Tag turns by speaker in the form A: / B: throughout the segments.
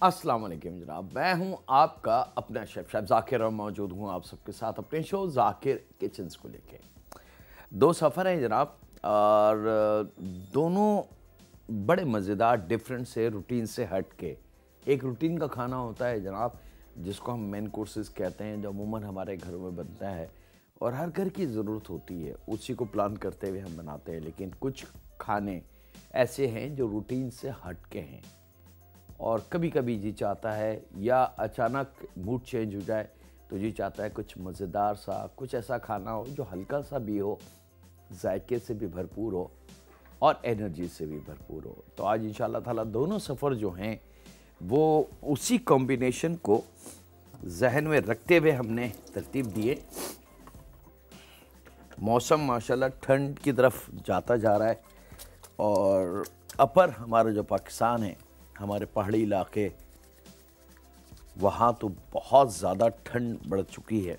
A: अस्सलाम वालेकुम जनाब, मैं हूं आपका अपना शेफ ज़ाकिर और मौजूद हूं आप सबके साथ अपने शो ज़ाकिर किचन्स को लेके। दो सफ़र हैं जनाब और दोनों बड़े मज़ेदार, डिफरेंट से, रूटीन से हट के। एक रूटीन का खाना होता है जनाब जिसको हम मेन कोर्सेज कहते हैं, जो अमूमन हमारे घरों में बनता है और हर घर की ज़रूरत होती है, उसी को प्लान करते हुए हम बनाते हैं। लेकिन कुछ खाने ऐसे हैं जो रूटीन से हट के हैं और कभी कभी जी चाहता है या अचानक मूड चेंज हो जाए तो जी चाहता है कुछ मज़ेदार सा, कुछ ऐसा खाना हो जो हल्का सा भी हो, जायके से भी भरपूर हो और एनर्जी से भी भरपूर हो। तो आज इंशाल्लाह ताला दोनों सफ़र जो हैं वो उसी कॉम्बिनेशन को जहन में रखते हुए हमने तरतीब दिए। मौसम माशाल्लाह ठंड की तरफ जाता जा रहा है और अपर हमारा जो पाकिस्तान है, हमारे पहाड़ी इलाके, वहाँ तो बहुत ज़्यादा ठंड बढ़ चुकी है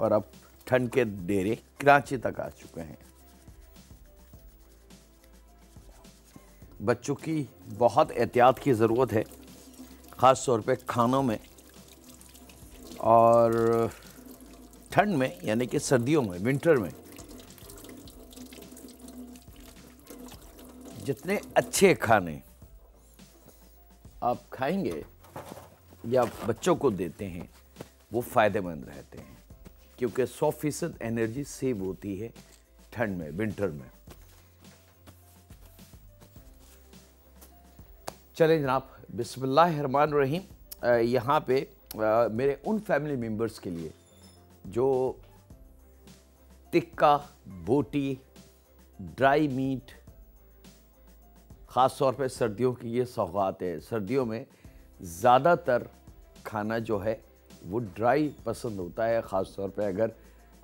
A: और अब ठंड के डेरे कराची तक आ चुके हैं। बच्चों की बहुत एहतियात की ज़रूरत है, ख़ास तौर पे खानों में और ठंड में, यानी कि सर्दियों में, विंटर में। जितने अच्छे खाने आप खाएंगे या बच्चों को देते हैं वो फ़ायदेमंद रहते हैं, क्योंकि 100% एनर्जी सेव होती है ठंड में, विंटर में। चलें जनाब, बिस्मिल्लाहिर्रहमानिर्रहीम। यहाँ पे मेरे उन फैमिली मेम्बर्स के लिए जो टिक्का, बोटी, ड्राई मीट, ख़ास तौर पे सर्दियों की ये सौगात है। सर्दियों में ज़्यादातर खाना जो है वो ड्राई पसंद होता है, ख़ास तौर पे अगर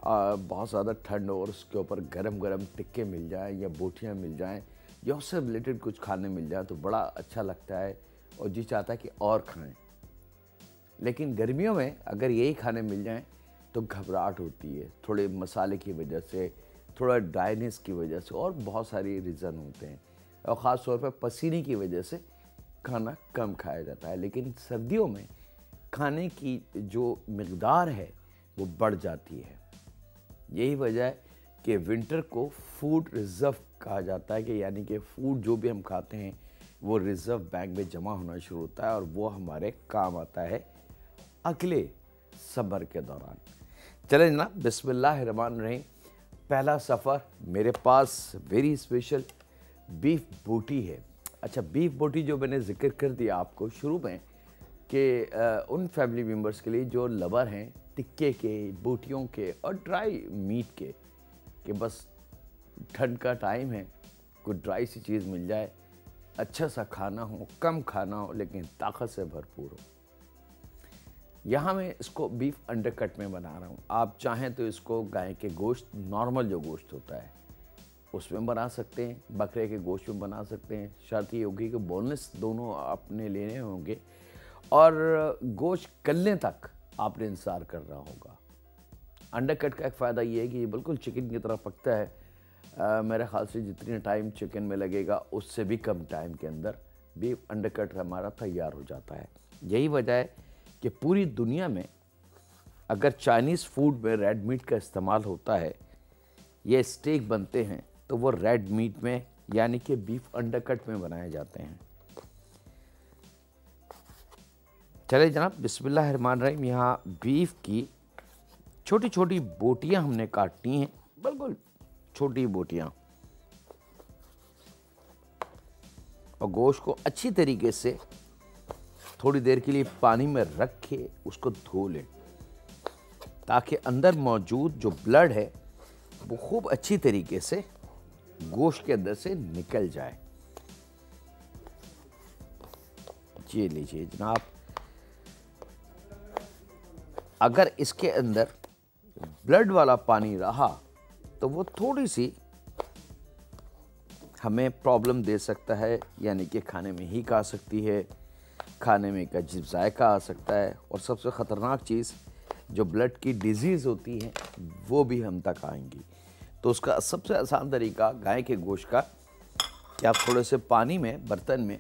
A: बहुत ज़्यादा ठंड हो और उसके ऊपर गरम गरम टिक्के मिल जाएं या बोटियां मिल जाएं या उससे रिलेटेड कुछ खाने मिल जाए तो बड़ा अच्छा लगता है और जी चाहता है कि और खाएं। लेकिन गर्मियों में अगर यही खाने मिल जाएं तो घबराहट होती है, थोड़े मसाले की वजह से, थोड़ा ड्राइनेस की वजह से और बहुत सारी रीज़न होते हैं और ख़ास तौर पर पसीने की वजह से खाना कम खाया जाता है। लेकिन सर्दियों में खाने की जो मिक़दार है वो बढ़ जाती है। यही वजह है कि विंटर को फूड रिज़र्व कहा जाता है, कि यानी कि फूड जो भी हम खाते हैं वो रिज़र्व बैंक में जमा होना शुरू होता है और वो हमारे काम आता है अगले समर के दौरान। चलें जनाब, बिस्मिल्लाहिर्रहमानिर्रहीम। पहला सफ़र मेरे पास वेरी स्पेशल बीफ बोटी है। अच्छा, बीफ बोटी जो मैंने ज़िक्र कर दिया आपको शुरू में कि उन फैमिली मेम्बर्स के लिए जो लवर हैं टिक्के के, बोटियों के और ड्राई मीट के, कि बस ठंड का टाइम है, कोई ड्राई सी चीज़ मिल जाए, अच्छा सा खाना हो, कम खाना हो लेकिन ताकत से भरपूर हो। यहाँ मैं इसको बीफ अंडरकट में बना रहा हूँ। आप चाहें तो इसको गाय के गोश्त, नॉर्मल जो गोश्त होता है उसमें बना सकते हैं, बकरे के गोश्त में बना सकते हैं। शर्त ये होगी कि बोनलेस दोनों आपने लेने होंगे और गोश्त गलने तक आपने इंतज़ार कर रहा होगा। अंडरकट का एक फ़ायदा ये है कि ये बिल्कुल चिकन की तरह पकता है। मेरे ख्याल से जितनी टाइम चिकन में लगेगा उससे भी कम टाइम के अंदर बीफ अंडरकट हमारा तैयार हो जाता है। यही वजह है कि पूरी दुनिया में अगर चाइनीज़ फूड में रेड मीट का इस्तेमाल होता है, ये स्टेक बनते हैं, तो वो रेड मीट में यानी कि बीफ अंडरकट में बनाए जाते हैं। चले जनाब, बिस्मिल्लाहिर्रहमानिर्रहीम। यहाँ बीफ की छोटी छोटी बोटियाँ हमने काटनी हैं, बिल्कुल छोटी बोटियाँ, और गोश्त को अच्छी तरीके से थोड़ी देर के लिए पानी में रख के उसको धो लें ताकि अंदर मौजूद जो ब्लड है वो खूब अच्छी तरीके से गोश्त के अंदर से निकल जाए। ये लीजिए जनाब, अगर इसके अंदर ब्लड वाला पानी रहा तो वो थोड़ी सी हमें प्रॉब्लम दे सकता है, यानी कि खाने में हीक आ सकती है, खाने में एक अजीब जायका आ सकता है और सबसे ख़तरनाक चीज़ जो ब्लड की डिजीज़ होती है वो भी हम तक आएंगी। तो उसका सबसे आसान तरीका गाय के गोश्त का कि आप थोड़े से पानी में, बर्तन में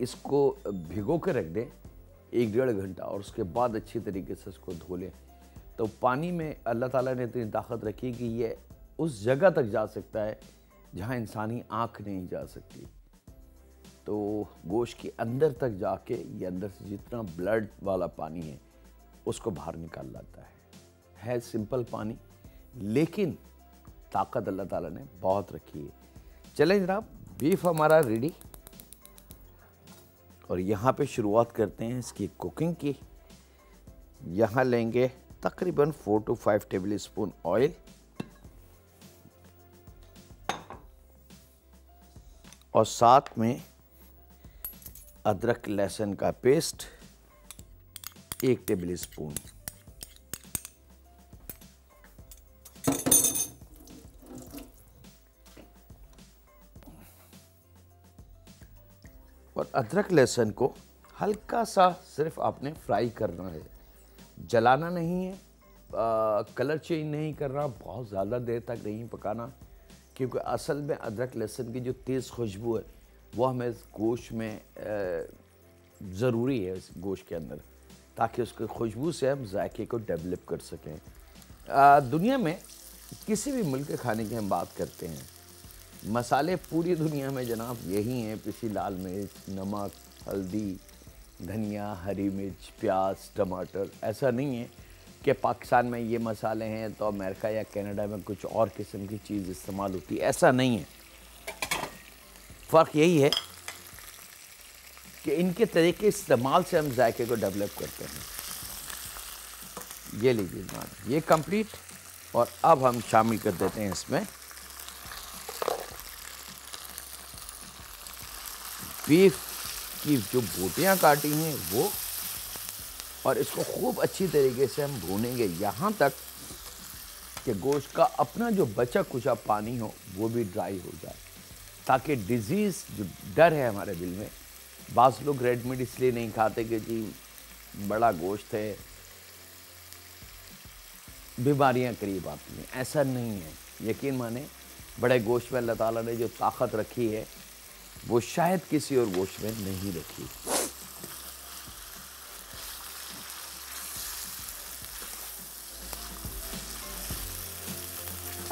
A: इसको भिगो के रख दें 1 डेढ़ घंटा और उसके बाद अच्छी तरीके से इसको धो लें, तो पानी में अल्लाह ताला ने इतनी ताकत रखी कि ये उस जगह तक जा सकता है जहाँ इंसानी आँख नहीं जा सकती। तो गोश्त के अंदर तक जाके ये अंदर से जितना ब्लड वाला पानी है उसको बाहर निकाल लाता है सिंपल पानी, लेकिन ताकत अल्लाह ताला ने बहुत रखी है। चलें जनाब, बीफ हमारा रेडी और यहाँ पे शुरुआत करते हैं इसकी कुकिंग की। यहाँ लेंगे तकरीबन 4 to 5 टेबल स्पून ऑयल और साथ में अदरक लहसुन का पेस्ट 1 टेबल स्पून। और अदरक लहसुन को हल्का सा सिर्फ आपने फ्राई करना है, जलाना नहीं है, कलर चेंज नहीं करना, बहुत ज़्यादा देर तक नहीं पकाना, क्योंकि असल में अदरक लहसुन की जो तेज़ खुशबू है वो हमें गोश्त में ज़रूरी है, इस गोश्त के अंदर, ताकि उसकी खुशबू से हम जायके को डेवलप कर सकें। दुनिया में किसी भी मुल्क के खाने की हम बात करते हैं, मसाले पूरी दुनिया में जनाब यही हैं, पिसी लाल मिर्च, नमक, हल्दी, धनिया, हरी मिर्च, प्याज, टमाटर। ऐसा नहीं है कि पाकिस्तान में ये मसाले हैं तो अमेरिका या कनाडा में कुछ और किस्म की चीज़ इस्तेमाल होती है, ऐसा नहीं है। फ़र्क यही है कि इनके तरीके इस्तेमाल से हम जायके को डेवलप करते हैं। ये लीजिए जनाब, ये कंप्लीट। और अब हम शामिल कर देते हैं इसमें बीफ की जो बोटियां काटी हैं वो, और इसको खूब अच्छी तरीके से हम भूनेंगे यहाँ तक कि गोश्त का अपना जो बचा कुचा पानी हो वो भी ड्राई हो जाए, ताकि डिज़ीज़ जो डर है हमारे दिल में, बाज़ लोग रेड मीट इसलिए नहीं खाते कि जी बड़ा गोश्त है, बीमारियाँ करीब आती हैं। ऐसा नहीं है, यकीन माने बड़े गोश्त में अल्लाह ताला ने जो ताकत रखी है वो शायद किसी और गोश्त में नहीं रखी।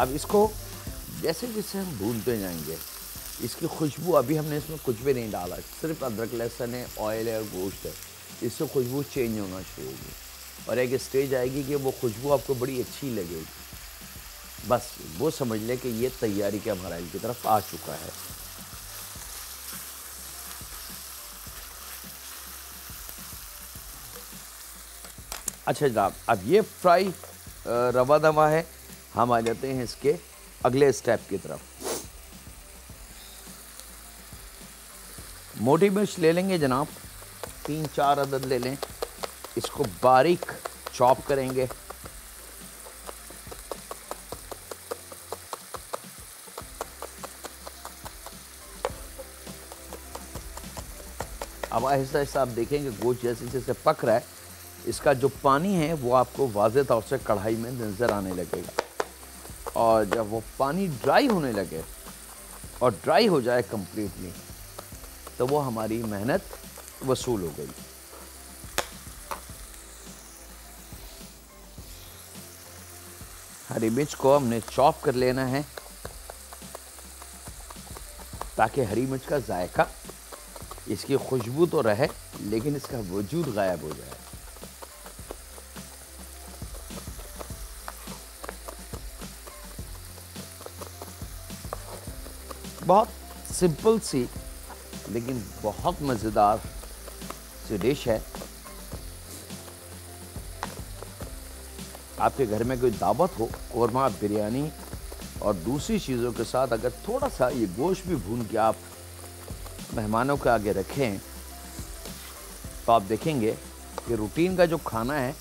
A: अब इसको जैसे जैसे हम भूनते जाएंगे, इसकी खुशबू, अभी हमने इसमें कुछ भी नहीं डाला, सिर्फ अदरक लहसुन है, ऑयल है और गोश्त है, इससे खुशबू चेंज होना शुरू होगी और एक स्टेज आएगी कि वो खुशबू आपको बड़ी अच्छी लगेगी। बस वो समझ लें कि ये तैयारी के मराइल की तरफ आ चुका है। अच्छा जनाब, अब ये फ्राई रवा दवा है, हम आ जाते हैं इसके अगले स्टेप की तरफ। मोटी मिर्च ले लेंगे जनाब, 3-4 अदद ले लें, इसको बारीक चॉप करेंगे। अब आहिस्ता आहिस्ता आप देखेंगे गोश्त जैसे जैसे पक रहा है, इसका जो पानी है वो आपको वाज़े तौर से कढ़ाई में नज़र आने लगेगा, और जब वो पानी ड्राई होने लगे और ड्राई हो जाए कम्प्लीटली, तो वो हमारी मेहनत वसूल हो गई। हरी मिर्च को हमने चॉप कर लेना है ताकि हरी मिर्च का जायका, इसकी खुशबू तो रहे लेकिन इसका वजूद गायब हो जाए। बहुत सिंपल सी लेकिन बहुत मज़ेदार सी डिश है। आपके घर में कोई दावत हो, कौरमा, बिरयानी और दूसरी चीज़ों के साथ अगर थोड़ा सा ये गोश्त भी भून के आप मेहमानों के आगे रखें, तो आप देखेंगे कि रूटीन का जो खाना है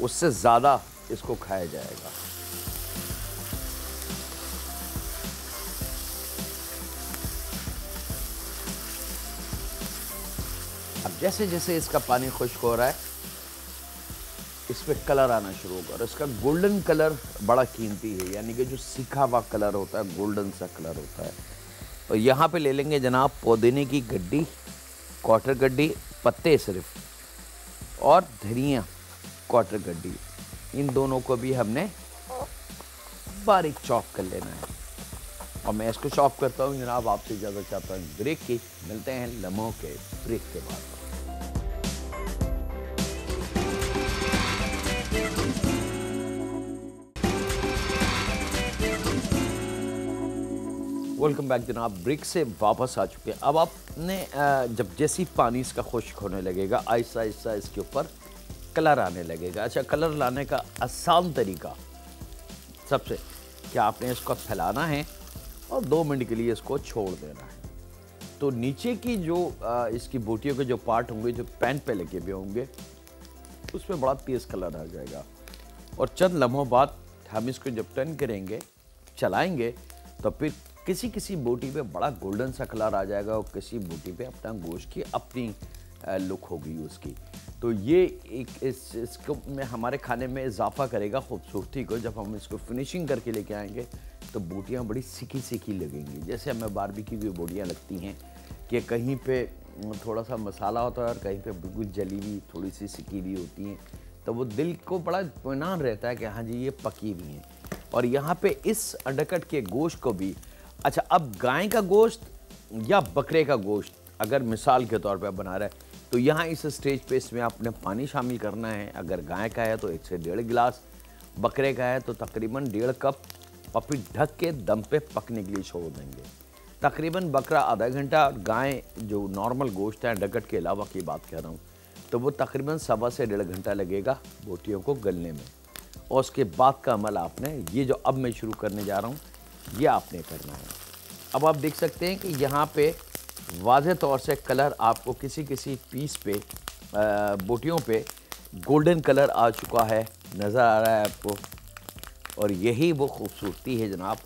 A: उससे ज़्यादा इसको खाया जाएगा। अब जैसे जैसे इसका पानी खुश्क हो रहा है, इस पर कलर आना शुरू होगा, और इसका गोल्डन कलर बड़ा कीमती है, यानी कि जो सीखा हुआ कलर होता है, गोल्डन सा कलर होता है। और यहाँ पे ले लेंगे जनाब पुदीने की गड्डी, क्वार्टर गड्डी पत्ते सिर्फ, और धनिया क्वार्टर गड्डी, इन दोनों को भी हमने बारीक चॉप कर लेना है। और मैं इसको चॉप करता हूँ जनाब, आपसे इजाज़त चाहता हूँ ब्रेक की। मिलते हैं लम्हों के ब्रेक के बाद। वेलकम बैक जनाब, ब्रेक से वापस आ चुके हैं। अब आपने जब जैसी पानी इसका खुश्क होने लगेगा, आहिस्ता आहिस्ता इसके ऊपर कलर आने लगेगा। अच्छा, कलर लाने का आसान तरीका सबसे क्या, आपने इसको फैलाना है और 2 मिनट के लिए इसको छोड़ देना है। तो नीचे की जो इसकी बोटियों के जो पार्ट होंगे, जो पैन पे लगे हुए होंगे, उसमें बड़ा तेज़ कलर आ जाएगा। और चंद लम्हों बाद हम इसको जब टर्न करेंगे, चलाएंगे, तो फिर किसी किसी बोटी पे बड़ा गोल्डन सा कलर आ जाएगा और किसी बोटी पे अपना गोश्त की अपनी लुक होगी उसकी। तो ये एक इसको में हमारे खाने में इजाफा करेगा खूबसूरती को। जब हम इसको फिनिशिंग करके लेके आएंगे तो बोटियाँ बड़ी सिकी सिकी लगेंगी, जैसे हमें बारबेक्यू की बोटियाँ लगती हैं कि कहीं पे थोड़ा सा मसाला होता है और कहीं पे बिल्कुल जली हुई थोड़ी सी सिकी हुई होती हैं। तो वो दिल को बड़ा इत्मीनान रहता है कि हाँ जी ये पकी हुई हैं। और यहाँ पे इस अंडरकट के गोश्त को भी, अच्छा अब गाय का गोश्त या बकरे का गोश्त अगर मिसाल के तौर पे बना रहा है, तो यहाँ इस स्टेज पे इसमें आपने पानी शामिल करना है। अगर गाय का है तो 1 से 1.5 गिलास, बकरे का है तो तकरीबन 1.5 कप, और फिर ढक के दम पे पकने के लिए छोड़ देंगे। तकरीबन बकरा आधा घंटा, और गाय जो नॉर्मल गोश्त है अंडरकट के अलावा की बात कर रहा हूँ, तो वो तकरीबन 1.25 से 1.5 घंटा लगेगा बोटियों को गलने में। और उसके बाद का अमल आपने, ये जो अब मैं शुरू करने जा रहा हूँ, ये आपने करना है। अब आप देख सकते हैं कि यहाँ पे वाज़े तौर से कलर आपको किसी किसी पीस पे बोटियों पे गोल्डन कलर आ चुका है, नज़र आ रहा है आपको। और यही वो खूबसूरती है जनाब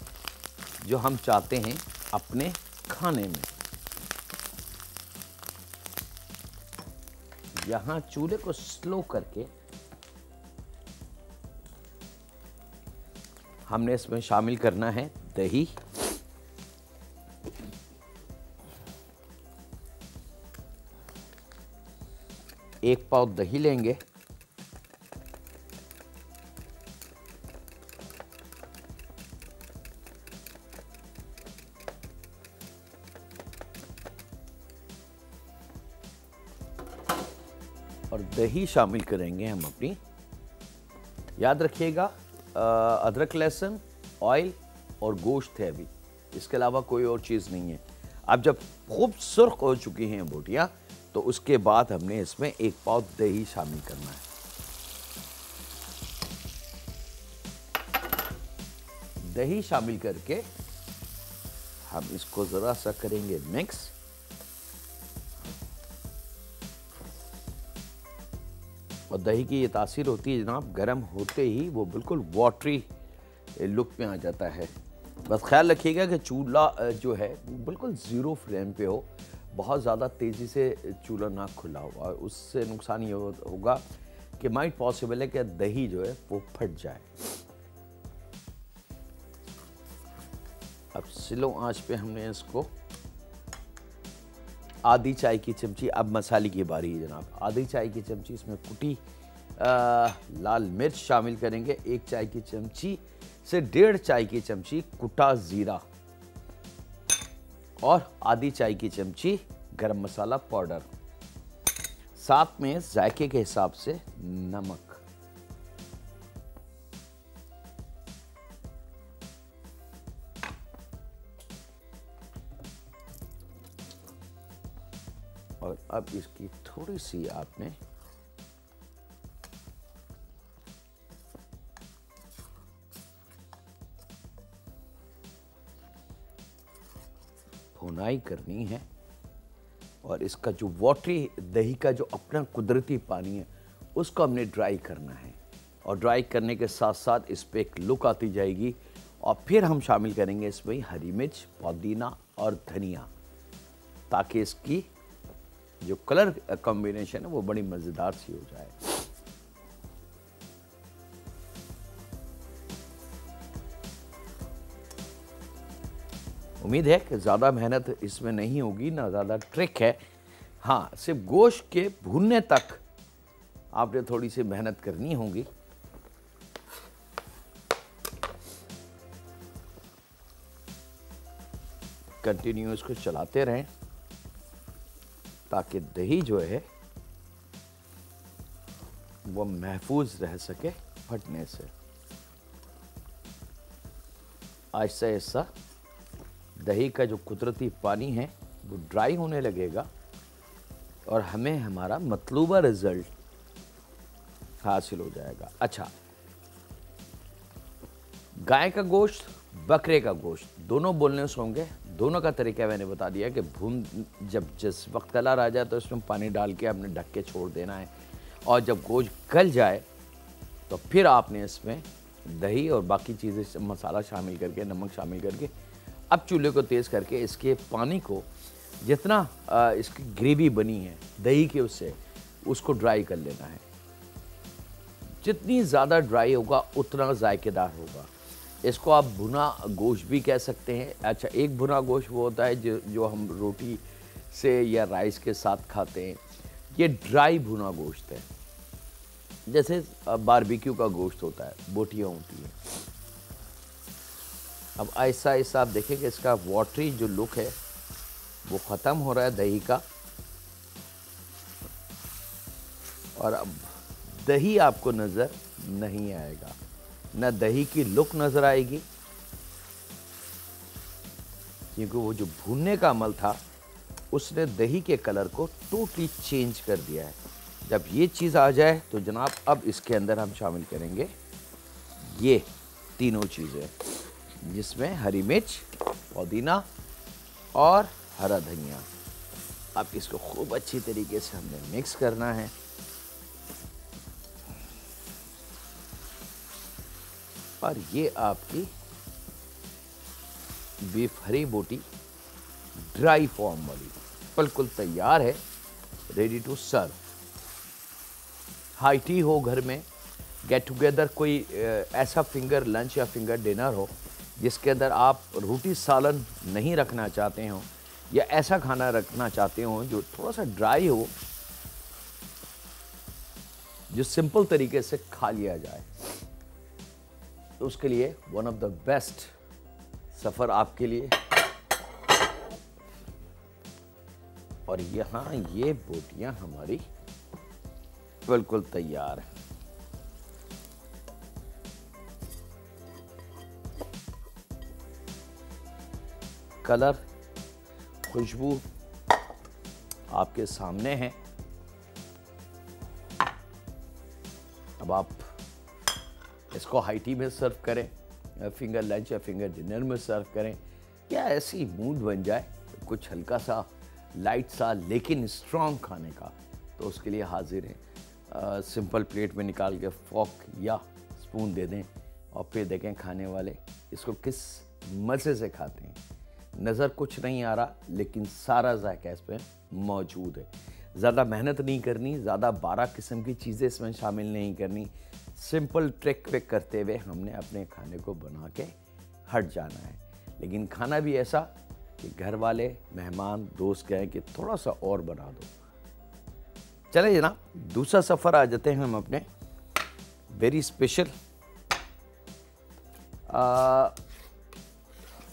A: जो हम चाहते हैं अपने खाने में। यहाँ चूल्हे को स्लो करके हमने इसमें शामिल करना है दही, एक पाव दही लेंगे, और दही शामिल करेंगे हम अपनी, याद रखिएगा अदरक लहसुन, ऑयल और गोश्त है अभी, इसके अलावा कोई और चीज़ नहीं है। अब जब खूब सुर्ख हो चुकी हैं बोटियाँ, तो उसके बाद हमने इसमें 1 पाव दही शामिल करना है। दही शामिल करके हम इसको ज़रा सा करेंगे मिक्स। और दही की ये तासीर होती है जनाब, गर्म होते ही वो बिल्कुल वाटरी लुक में आ जाता है। बस ख्याल रखिएगा कि चूल्हा जो है वो बिल्कुल ज़ीरो फ्लेम पे हो, बहुत ज़्यादा तेज़ी से चूल्हा ना खुला हो, और उससे नुकसान ये होगा कि माइट पॉसिबल है कि दही जो है वो फट जाए। अब स्लो आंच पे हमने इसको आधी चाय की चमची, अब मसाले की बारी है जनाब। आधी चाय की चमची इसमें कुटी लाल मिर्च शामिल करेंगे, 1 चाय की चमची से 1.5 चाय की चमची कुटा ज़ीरा, और आधी चाय की चमची गरम मसाला पाउडर, साथ में जायके के हिसाब से नमक। और अब इसकी थोड़ी सी आपने भुनाई करनी है, और इसका जो वाटरी दही का जो अपना कुदरती पानी है उसको हमने ड्राई करना है। और ड्राई करने के साथ साथ इस पर एक लुक आती जाएगी। और फिर हम शामिल करेंगे इसमें हरी मिर्च, पुदीना और धनिया, ताकि इसकी जो कलर कॉम्बिनेशन है वो बड़ी मज़ेदार सी हो जाए। उम्मीद है कि ज़्यादा मेहनत इसमें नहीं होगी, ना ज़्यादा ट्रिक है। हाँ, सिर्फ गोश्त के भूनने तक आपने थोड़ी सी मेहनत करनी होगी। कंटिन्यू इसको चलाते रहें ताकि दही जो है वो महफूज रह सके फटने से। आहिस्ता आहिस्ता दही का जो कुदरती पानी है वो ड्राई होने लगेगा और हमें हमारा मतलूबा रिजल्ट हासिल हो जाएगा। अच्छा, गाय का गोश्त, बकरे का गोश्त दोनों बोलने से होंगे। दोनों का तरीका मैंने बता दिया कि भून जब जिस वक्त कलर आ जाए तो इसमें पानी डाल के आपने ढक के छोड़ देना है, और जब गोश्त गल जाए तो फिर आपने इसमें दही और बाकी चीज़ें मसाला शामिल करके, नमक शामिल करके अब चूल्हे को तेज़ करके इसके पानी को जितना इसकी ग्रेवी बनी है दही के उससे उसको ड्राई कर लेना है। जितनी ज़्यादा ड्राई होगा उतना जायकेदार होगा। इसको आप भुना गोश्त भी कह सकते हैं। अच्छा, एक भुना गोश्त वो होता है जो हम रोटी से या राइस के साथ खाते हैं। ये ड्राई भुना गोश्त है, जैसे बारबेक्यू का गोश्त होता है, बोटियाँ होती हैं। अब ऐसा ऐसा आप देखें कि इसका वाटरी जो लुक है वो ख़त्म हो रहा है दही का, और अब दही आपको नज़र नहीं आएगा, न दही की लुक नज़र आएगी, क्योंकि वो जो भूनने का अमल था उसने दही के कलर को टोटली चेंज कर दिया है। जब ये चीज़ आ जाए तो जनाब अब इसके अंदर हम शामिल करेंगे ये तीनों चीज़ें, जिसमें हरी मिर्च, पुदीना और हरा धनिया। अब इसको खूब अच्छी तरीके से हमने मिक्स करना है। और ये आपकी बीफ हरी बोटी ड्राई फॉर्म वाली बिल्कुल तैयार है, ready to serve. High tea हो घर में, गेट टुगेदर कोई ऐसा फिंगर लंच या फिंगर डिनर हो जिसके अंदर आप रोटी सालन नहीं रखना चाहते हो, या ऐसा खाना रखना चाहते हो जो थोड़ा सा ड्राई हो, जो सिंपल तरीके से खा लिया जाए, तो उसके लिए वन ऑफ द बेस्ट सफ़र आपके लिए। और यहाँ ये बोटियां हमारी बिल्कुल तैयार हैं। कलर, खुशबू आपके सामने है। अब आप इसको हाई टी में सर्व करें, या फिंगर लंच या फिंगर डिनर में सर्व करें, या ऐसी मूड बन जाए कुछ हल्का सा लाइट सा लेकिन स्ट्रॉन्ग खाने का, तो उसके लिए हाजिर हैं। सिंपल प्लेट में निकाल के फॉक या स्पून दे दें और फिर देखें खाने वाले इसको किस मज़े से खाते हैं। नज़र कुछ नहीं आ रहा लेकिन सारा जायका इसमें मौजूद है। ज़्यादा मेहनत नहीं करनी, ज़्यादा 12 किस्म की चीज़ें इसमें शामिल नहीं करनी। सिंपल ट्रिक विक करते हुए हमने अपने खाने को बना के हट जाना है, लेकिन खाना भी ऐसा कि घर वाले, मेहमान, दोस्त कहें कि थोड़ा सा और बना दो। चले जनाब, दूसरा सफ़र आ जाते हैं हम अपने वेरी स्पेशल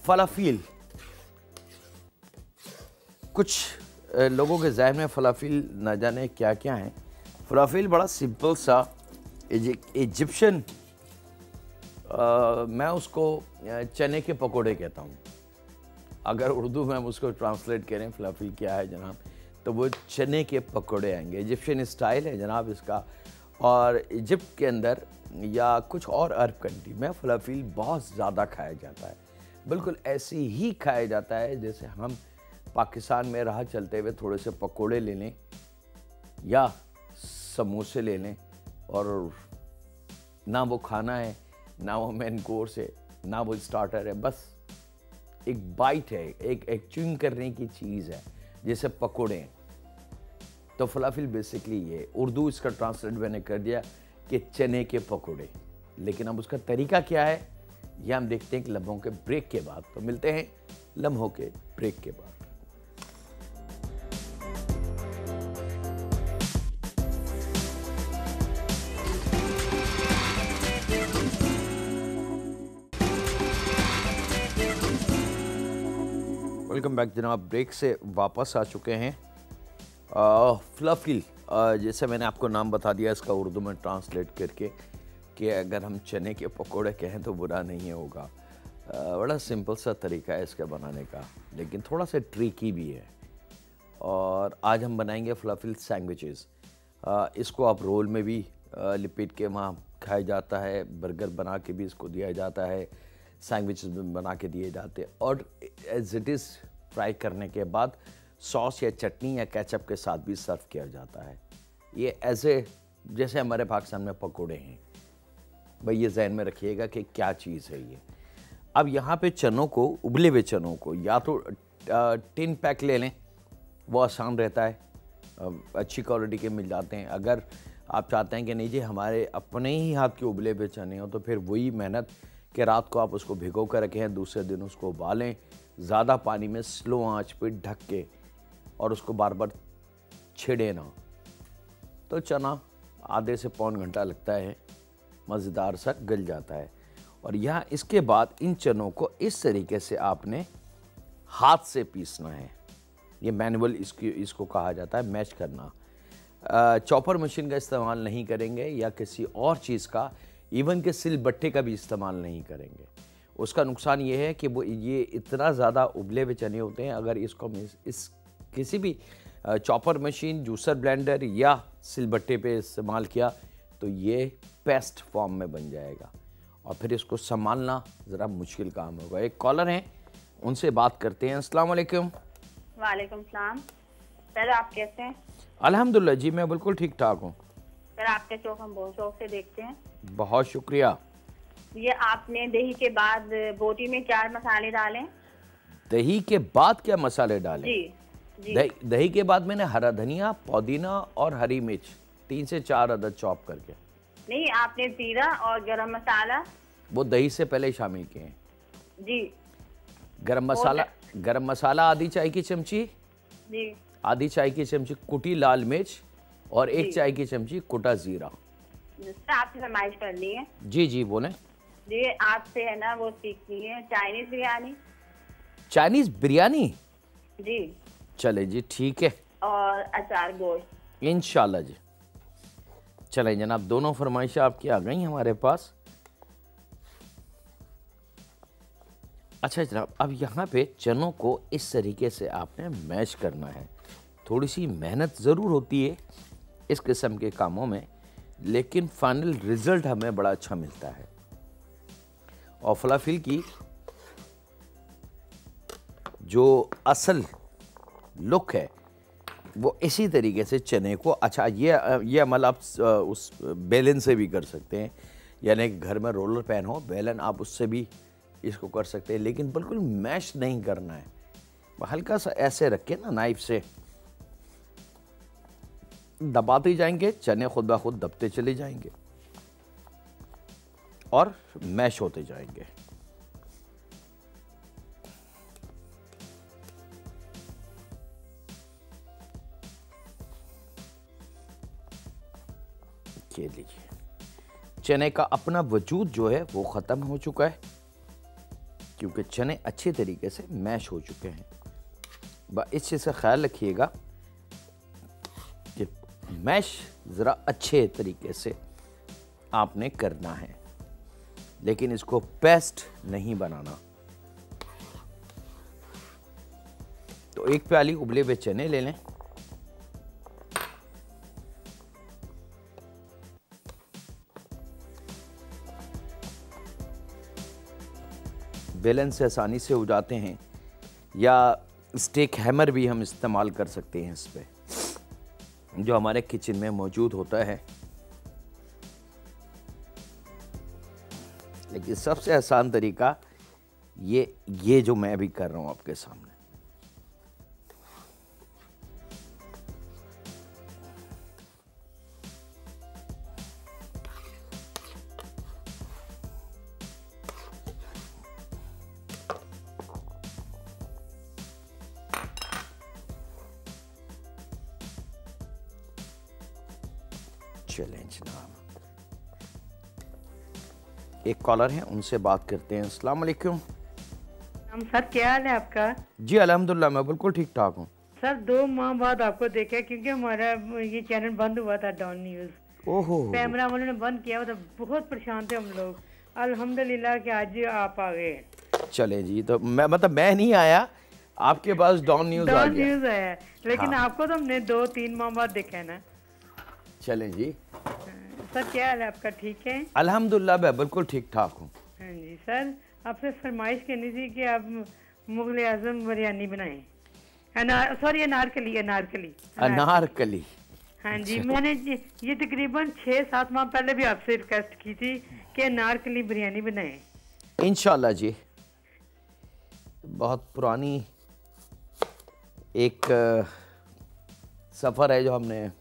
A: फलाफील। कुछ लोगों के ज़हन में फ़लाफील न जाने क्या क्या है। फ़लाफील बड़ा सिंपल सा इजिप्शियन, मैं उसको चने के पकोड़े कहता हूँ। अगर उर्दू में हम उसको ट्रांसलेट करें फ़लाफील क्या है जनाब, तो वो चने के पकोड़े आएंगे। इजिप्शियन स्टाइल है जनाब इसका, और इजिप्ट के अंदर या कुछ और अरब कंट्री में फ़लाफील बहुत ज़्यादा खाया जाता है। बिल्कुल ऐसे ही खाया जाता है जैसे हम पाकिस्तान में राह चलते हुए थोड़े से पकोड़े ले लें या समोसे ले लें, और ना वो खाना है, ना वो मेन कोर्स है, ना वो स्टार्टर है, बस एक बाइट है, एक च्यूइंग करने की चीज़ है जैसे पकोड़े हैं। तो फलाफिल बेसिकली ये, उर्दू इसका ट्रांसलेट मैंने कर दिया कि चने के पकोड़े। लेकिन अब उसका तरीका क्या है ये हम देखते हैं कि लम्हों के ब्रेक के बाद। तो मिलते हैं लम्हों के ब्रेक के बाद। वेलकम बैक जनाब। ब्रेक से वापस आ चुके हैं। फ्लफी, जैसे मैंने आपको नाम बता दिया इसका उर्दू में ट्रांसलेट करके, कि अगर हम चने के पकोड़े कहें तो बुरा नहीं होगा। बड़ा सिंपल सा तरीका है इसका बनाने का, लेकिन थोड़ा सा ट्रिकी भी है। और आज हम बनाएंगे फ्लफी सैंडविचेस। इसको आप रोल में भी लिपेट के वहाँ खाया जाता है, बर्गर बना के भी इसको दिया जाता है, सैंडविचेस में बना के दिए जाते हैं, और एज इट इज़ फ्राई करने के बाद सॉस या चटनी या केचप के साथ भी सर्व किया जाता है। ये ऐसे जैसे हमारे पाकिस्तान में पकोड़े हैं भाई, ये जहन में रखिएगा कि क्या चीज़ है ये। अब यहाँ पे चनों को, उबले हुए चनों को या तो टिन पैक ले लें, वो आसान रहता है, अच्छी क्वालिटी के मिल जाते हैं। अगर आप चाहते हैं कि नहीं जी हमारे अपने ही हाथ के उबले हुए चने हो, तो फिर वही मेहनत कि रात को आप उसको भिगो कर रखें, दूसरे दिन उसको उबालें ज़्यादा पानी में स्लो आंच पे ढक के, और उसको बार बार छेड़े ना, तो चना आधे से पौन घंटा लगता है, मज़ेदार सा गल जाता है। और यहाँ इसके बाद इन चनों को इस तरीके से आपने हाथ से पीसना है। ये मैनुअल इसको कहा जाता है, मैश करना। चॉपर मशीन का इस्तेमाल नहीं करेंगे या किसी और चीज़ का, इवन के सिलबट्टे का भी इस्तेमाल नहीं करेंगे। उसका नुकसान ये है कि वो ये इतना ज़्यादा उबले हुए चने होते हैं, अगर इसको हम इस किसी भी चॉपर मशीन, जूसर ब्लेंडर या सिलबट्टे पे इस्तेमाल किया तो ये पेस्ट फॉर्म में बन जाएगा, और फिर इसको संभालना ज़रा मुश्किल काम होगा। एक कॉलर हैं, उनसे बात करते हैं। अस्सलाम वालेकुम।
B: वालेकुम सलाम। सर आप कैसे हैं?
A: अल्हम्दुलिल्लाह जी, मैं बिल्कुल ठीक ठाक हूँ।
B: सर आपके शौक हम बहुत शौक से देखते हैं।
A: बहुत शुक्रिया।
B: ये आपने दही के बाद बोटी में क्या मसाले डालें?
A: दही के बाद क्या मसाले डालें?
B: जी जी।
A: दही के बाद मैंने हरा धनिया, पुदीना और हरी मिर्च 3 से 4 अदद चॉप करके।
B: नहीं, आपने जीरा और गरम मसाला
A: वो दही से पहले शामिल किए हैं
B: जी।
A: गरम मसाला आधी चाय की चमची
B: जी।
A: आधी चाय की चमची कुटी लाल मिर्च और 1 चाय की चमची कुटा जीरा।
B: सर आपसे फरमाइश करनी है।
A: जी जी बोलें।
B: जी आपसे है ना वो सीखनी है, चाइनीज बिरयानी।
A: चाइनीज बिरयानी?
B: जी।
A: चले जी ठीक है,
B: और अचार गोश्त।
A: इंशाल्लाह जी। चले जनाब, दोनों फरमाइशें आपकी आ गई हमारे पास। अच्छा जनाब, अब यहाँ पे चनों को इस तरीके से आपने मैश करना है। थोड़ी सी मेहनत ज़रूर होती है इस किस्म के कामों में, लेकिन फाइनल रिज़ल्ट हमें बड़ा अच्छा मिलता है। और फलाफिल की जो असल लुक है वो इसी तरीके से चने को, अच्छा ये अमल आप उस बेलन से भी कर सकते हैं, यानी कि घर में रोलर पैन हो, बेलन आप उससे भी इसको कर सकते हैं, लेकिन बिल्कुल मैश नहीं करना है। हल्का सा ऐसे रख के ना नाइफ से दबाते जाएंगे, चने खुद ब खुद दबते चले जाएंगे और मैश होते जाएंगे। ये लीजिए, चने का अपना वजूद जो है वो ख़त्म हो चुका है, क्योंकि चने अच्छे तरीके से मैश हो चुके हैं। इस चीज़ का ख्याल रखिएगा कि मैश ज़रा अच्छे तरीके से आपने करना है, लेकिन इसको पेस्ट नहीं बनाना। तो 1 प्याली उबले हुए चने ले लें, बेलन से आसानी से हो जाते हैं, या स्टेक हैमर भी हम इस्तेमाल कर सकते हैं इस पे, जो हमारे किचन में मौजूद होता है। लेकिन सबसे आसान तरीका ये जो मैं अभी कर रहा हूँ आपके सामने। चैलेंज नाम। एक कॉलर है, उनसे बात करते हैं। अस्सलाम वालेकुम।
C: हम सर, क्या हाल है आपका?
A: जी अल्हम्दुलिल्लाह, मैं बिल्कुल ठीक ठाक हूँ।
C: सर 2 माह बाद आपको देखा, क्योंकि हमारा ये चैनल बंद हुआ था, डॉन न्यूज।
A: ओहो।
C: कैमरा वालों ने बंद किया हुआ था, बहुत परेशान थे हम लोग। अल्हम्दुलिल्लाह कि आज आप आ गए।
A: चले जी, तो मैं नहीं आया, आपके पास डॉन न्यूज़ आ
C: डॉन
A: गया।
C: न्यूज है, लेकिन
A: हाँ।
C: आपको तो हमने 2-3 माह बाद देखा है ना।
A: चलें जी।
C: सर क्या हाल है आपका? ठीक है?
A: अल्हम्दुलिल्लाह मैं बिल्कुल ठीक ठाक हूँ।
C: हाँ जी सर, आपसे फरमाइश करनी थी कि आप मुगल आजम बिरयानी बनाएं। सॉरी, अनारकली अनारकली
A: अनारकली।
C: हाँ जी, मैंने ये तकरीबन 6-7 माह पहले भी आपसे रिक्वेस्ट की थी कि अनारकली बिरयानी बनाएं।
A: इंशाल्लाह जी। बहुत पुरानी एक सफ़र है जो हमने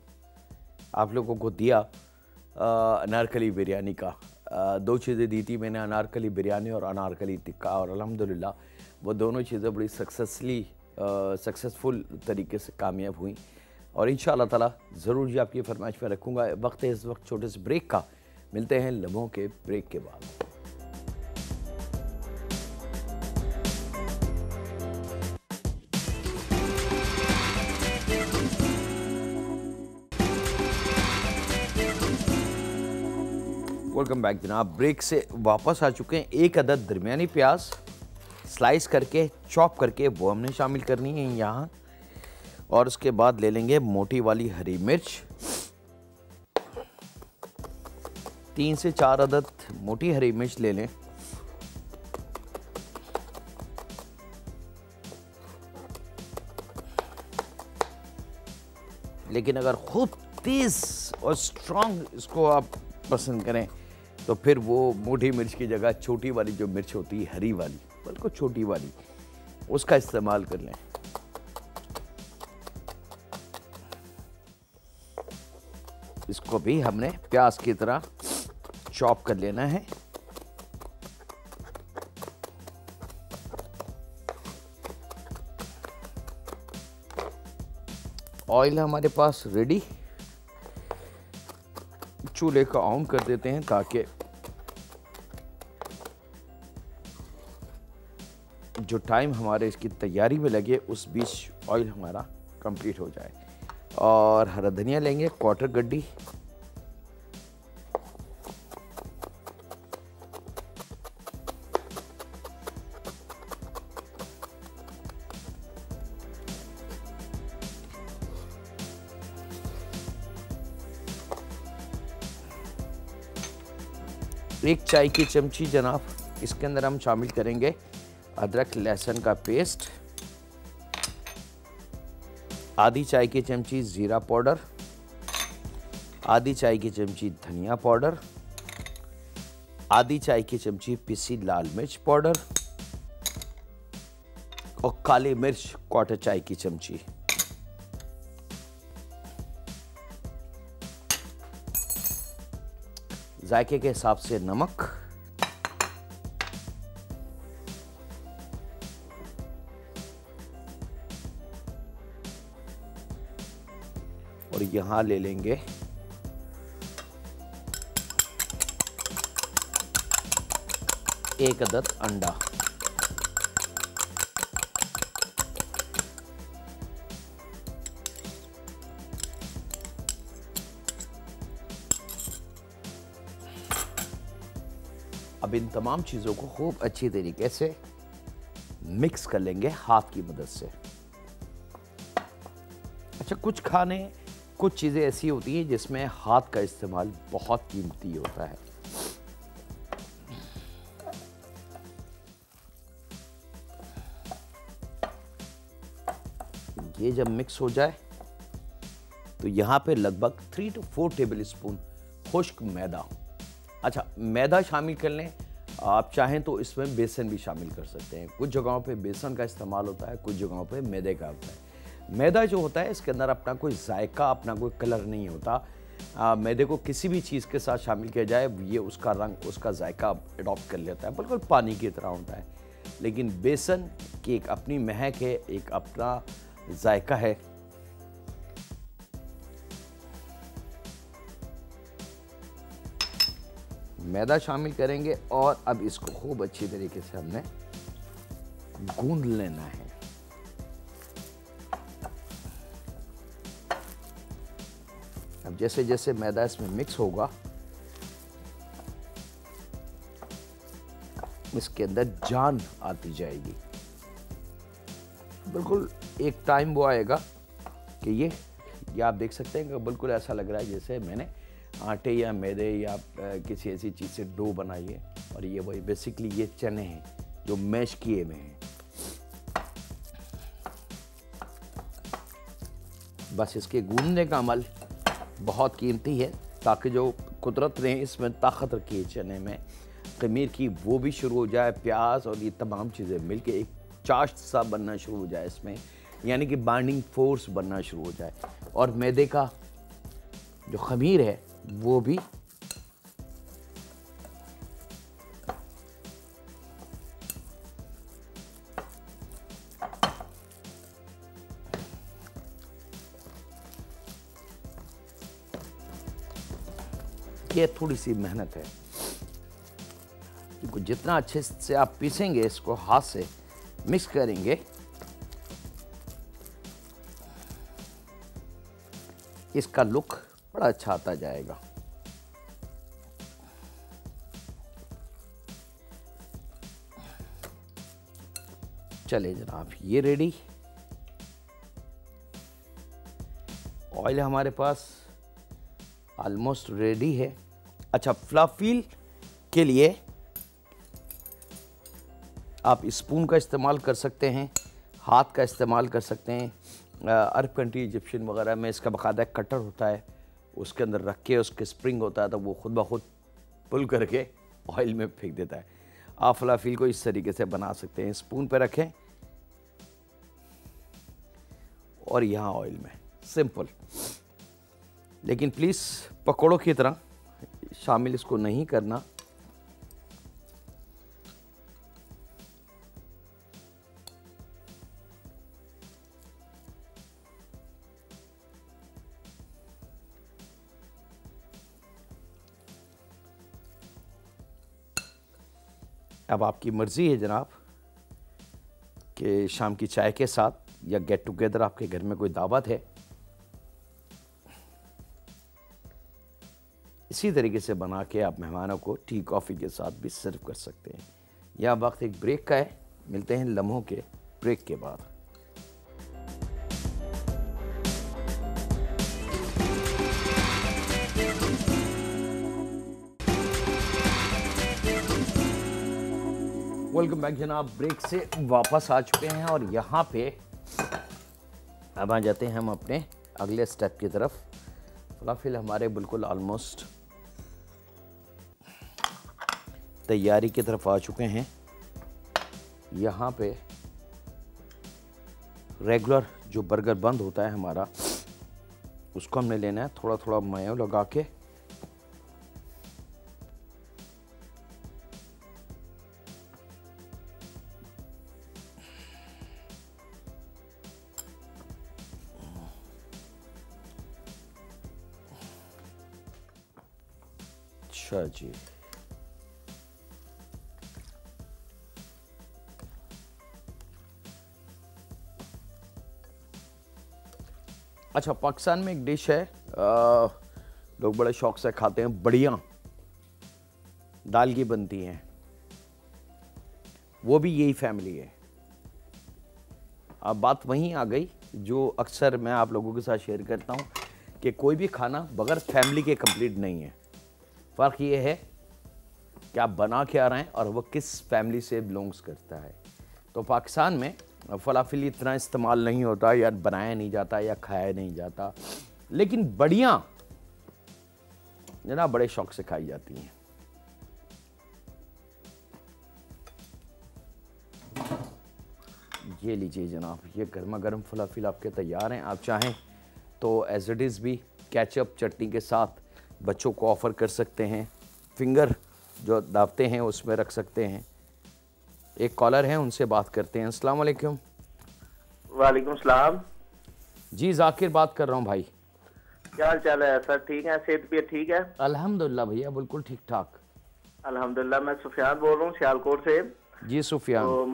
A: आप लोगों को दिया अनारकली बिरयानी का। 2 चीज़ें दी थी मैंने, अनारकली बिरयानी और अनारकली टिक्का, और अल्हम्दुलिल्लाह वो दोनों चीज़ें बड़ी सक्सेसफुल तरीके से कामयाब हुई। और इंशाअल्लाह ताला ज़रूर जी आपकी फरमाइश में रखूँगा। वक्त है इस वक्त छोटे से ब्रेक का, मिलते हैं लम्हों के ब्रेक के बाद। वेलकम बैक जनाब, ब्रेक से वापस आ चुके हैं। एक अदद दरमियानी प्याज स्लाइस करके चॉप करके वो हमने शामिल करनी है यहाँ, और उसके बाद ले लेंगे मोटी वाली हरी मिर्च। 3 से 4 अदद मोटी हरी मिर्च ले लें। लेकिन अगर खूब तेज और स्ट्रांग इसको आप पसंद करें तो फिर वो मोटी मिर्च की जगह छोटी वाली जो मिर्च होती है, हरी वाली, बिल्कुल छोटी वाली, उसका इस्तेमाल कर लें। इसको भी हमने प्याज की तरह चॉप कर लेना है। ऑयल हमारे पास रेडी, चूल्हे का ऑन कर देते हैं ताकि जो टाइम हमारे इसकी तैयारी में लगे उस बीच ऑयल हमारा कंप्लीट हो जाए। और हरा धनिया लेंगे, क्वार्टर गड्डी, एक चाय की चमची जनाब इसके अंदर हम शामिल करेंगे अदरक लहसुन का पेस्ट, आधी चाय की चमची जीरा पाउडर, आधी चाय की चमची धनिया पाउडर, आधी चाय की चमची पिसी लाल मिर्च पाउडर और काली मिर्च क्वार्टर चाय की चमची। जायके के हिसाब से नमक, और यहां ले लेंगे एक अदद अंडा। अब इन तमाम चीज़ों को खूब अच्छी तरीके से मिक्स कर लेंगे हाथ की मदद से। अच्छा, कुछ चीज़ें ऐसी होती हैं जिसमें हाथ का इस्तेमाल बहुत कीमती होता है। ये जब मिक्स हो जाए तो यहाँ पे लगभग 3 से 4 टेबल स्पून खुश्क मैदा। अच्छा, मैदा शामिल कर लें, आप चाहें तो इसमें बेसन भी शामिल कर सकते हैं। कुछ जगहों पे बेसन का इस्तेमाल होता है, कुछ जगहों पे मैदे का होता है। मैदा जो होता है इसके अंदर अपना कोई जायका, अपना कोई कलर नहीं होता। मैदे को किसी भी चीज़ के साथ शामिल किया जाए ये उसका रंग, उसका जायका अडॉप्ट कर लेता है, बिल्कुल पानी की तरह होता है। लेकिन बेसन की एक अपनी महक है, एक अपना जायका है। मैदा शामिल करेंगे और अब इसको खूब अच्छी तरीके से हमने गूंद लेना है। अब जैसे जैसे मैदा इसमें मिक्स होगा, इसके अंदर जान आती जाएगी। बिल्कुल एक टाइम वो आएगा कि ये आप देख सकते हैं कि बिल्कुल ऐसा लग रहा है जैसे मैंने आटे या मैदे या किसी ऐसी चीज़ से डो बनाई है। और ये वही बेसिकली ये चने हैं जो मैश किए हुए हैं। बस इसके गूंदने का अमल बहुत कीमती है ताकि जो कुदरत ने इसमें ताकत रखी है चने में खमीर की, वो भी शुरू हो जाए। प्याज और ये तमाम चीज़ें मिलके एक चाश सा बनना शुरू हो जाए इसमें, यानी कि बाइंडिंग फोर्स बनना शुरू हो जाए। और मैदे का जो खमीर है वो भी ये थोड़ी सी मेहनत है, क्योंकि जितना अच्छे से आप पीसेंगे, इसको हाथ से मिक्स करेंगे, इसका लुक बड़ा अच्छा आता जाएगा। चले जनाब, ये रेडी। ऑयल हमारे पास ऑलमोस्ट रेडी है। अच्छा, फ्लाफील के लिए आप स्पून का इस्तेमाल कर सकते हैं, हाथ का इस्तेमाल कर सकते हैं। अरब कंट्री इजिप्शियन वगैरह में इसका बाकायदा कटर होता है, उसके अंदर रख के उसके स्प्रिंग होता है तो वो खुद ब खुद पुल करके ऑयल में फेंक देता है। आप फलाफील को इस तरीके से बना सकते हैं। स्पून पे रखें और यहाँ ऑयल में, सिंपल। लेकिन प्लीज़ पकौड़ों की तरह शामिल इसको नहीं करना। अब आपकी मर्ज़ी है जनाब कि शाम की चाय के साथ या गेट टुगेदर आपके घर में कोई दावत है, इसी तरीके से बना के आप मेहमानों को टी कॉफ़ी के साथ भी सर्व कर सकते हैं। यह वक्त एक ब्रेक का है, मिलते हैं लम्हों के ब्रेक के बाद। वेलकम बैक जनाब, ब्रेक से वापस आ चुके हैं और यहाँ पे अब आ जाते हैं हम अपने अगले स्टेप की तरफ। फलाफिल हमारे बिल्कुल ऑलमोस्ट तैयारी की तरफ आ चुके हैं। यहाँ पे रेगुलर जो बर्गर बंद होता है हमारा, उसको हमने लेना है, थोड़ा थोड़ा मायो लगा के अच्छा जी। अच्छा, पाकिस्तान में एक डिश है, लोग बड़े शौक से खाते हैं, बड़ियाँ दाल की बनती हैं, वो भी यही फैमिली है। अब बात वहीं आ गई जो अक्सर मैं आप लोगों के साथ शेयर करता हूँ कि कोई भी खाना बगैर फैमिली के कंप्लीट नहीं है। फ़र्क ये है कि आप बना के आ रहे हैं और वो किस फैमिली से बिलोंग्स करता है। तो पाकिस्तान में फलाफिल इतना इस्तेमाल नहीं होता, या बनाया नहीं जाता, या खाया नहीं जाता, लेकिन बड़ियाँ जनाब बड़े शौक से खाई जाती हैं। ये लीजिए जनाब, ये गर्मा गर्म फलाफिल आपके तैयार हैं। आप चाहें तो एज इट इज़ भी केचप चटनी के साथ बच्चों को ऑफ़र कर सकते हैं, फिंगर जो दावते हैं उसमें रख सकते हैं। एक कॉलर है, उनसे बात करते हैं। अस्सलाम वालेकुम।
D: वालेकुम सलाम
A: जी, जाकिर बात कर रहा हूँ भाई।
D: क्या हाल चाल है सर? ठीक है, सेहत भी ठीक है?
A: अल्हम्दुलिल्लाह भैया, बिल्कुल ठीक ठाक।
D: अल्हम्दुलिल्लाह। मैं सुफियान बोल रहा हूँ सियालकोट से।
A: जी सुफियान।
D: तो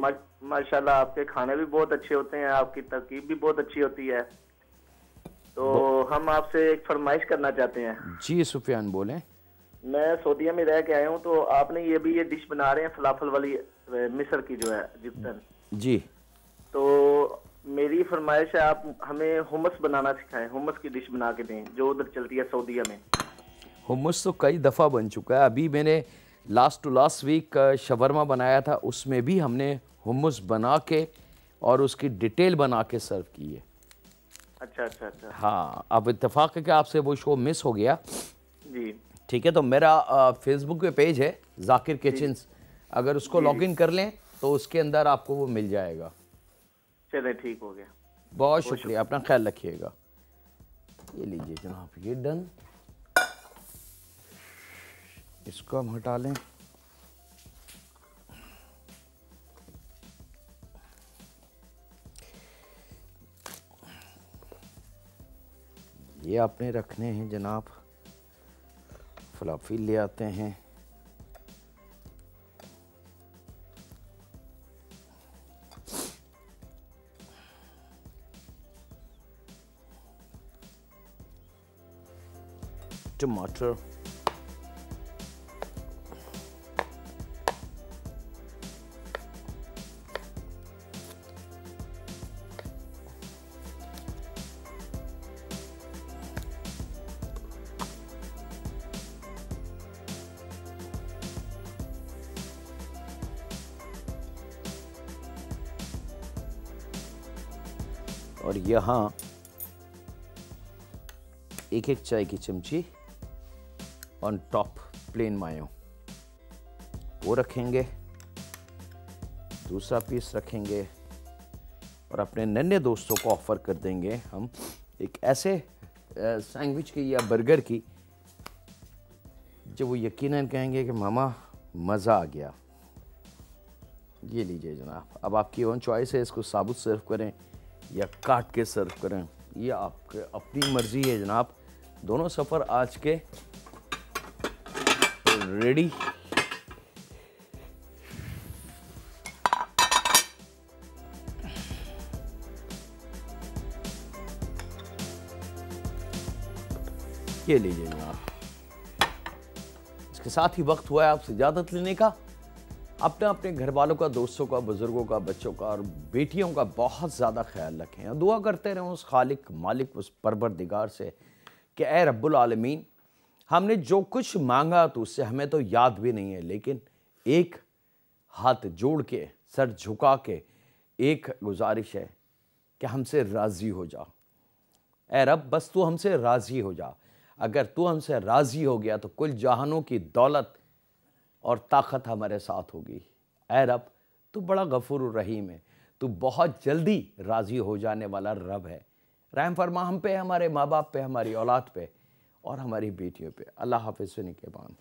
D: माशाल्लाह आपके खाने भी बहुत अच्छे होते हैं, आपकी तरकीब भी बहुत अच्छी होती है। तो हम आपसे एक फरमाइश करना चाहते हैं।
A: जी सुफियान बोलें।
D: मैं सऊदीया में रह के आया हूँ, तो आपने ये डिश बना रहे हैं फलाफल वाली, मिस्र की जो है जिप्सन।
A: जी।
D: तो मेरी फरमाइश है आप हमें हुमस बनाना सिखाएं, हुमस की डिश बना के दें जो उधर चलती है सऊदीया में।
A: हुमस तो कई दफ़ा बन चुका है। अभी मैंने last to last week shawarma बनाया था, उसमें भी हमने हुमस बना के और उसकी डिटेल बना के सर्व की है।
D: अच्छा अच्छा अच्छा।
A: हाँ, अब इत्तेफाक है कि आपसे वो शो मिस हो गया।
D: जी
A: ठीक है, तो मेरा फेसबुक पे पेज है जाकिर किचन्स, अगर उसको लॉगिन कर लें तो उसके अंदर आपको वो मिल जाएगा।
D: चले ठीक हो गया,
A: बहुत शुक्रिया, अपना ख्याल रखिएगा। ये लीजिए जनाब, ये डन, इसको हम हटा लें। ये आपने रखने हैं जनाब, फलाफिल ले आते हैं। टमाटर, और यहाँ एक एक चाय की चमची ऑन टॉप प्लेन मायो वो रखेंगे, दूसरा पीस रखेंगे और अपने नन्हे दोस्तों को ऑफ़र कर देंगे हम एक ऐसे सैंडविच की या बर्गर की जो वो यकीनन कहेंगे कि मामा मज़ा आ गया। ये लीजिए जनाब, अब आपकी ओन चॉइस है, इसको साबुत सर्व करें या काट के सर्व करें, ये आपके अपनी मर्ज़ी है जनाब। दोनों सफ़र आज के रेडी। ये लीजिए जनाब, इसके साथ ही वक्त हुआ है आपसे इजाज़त लेने का। अपने अपने घर वालों का, दोस्तों का, बुजुर्गों का, बच्चों का और बेटियों का बहुत ज़्यादा ख्याल रखें और दुआ करते रहें उस खालिक मालिक, उस परवरदिगार से कि ऐ रब्बुल आलमीन, हमने जो कुछ मांगा तो उससे हमें तो याद भी नहीं है, लेकिन एक हाथ जोड़ के, सर झुका के एक गुजारिश है कि हमसे राज़ी हो जा। ऐ रब, बस तू हमसे राज़ी हो जा। अगर तू हमसे राज़ी हो गया तो कुल जहानों की दौलत और ताकत हमारे साथ होगी। ऐ रब, तू बड़ा गफूर रहीम है, तू बहुत जल्दी राज़ी हो जाने वाला रब है। रहम फरमा हम पे, हमारे माँ बाप पे, हमारी औलाद पे और हमारी बेटियों पे। अल्लाह हाफ़िज़, सुनी के बाद।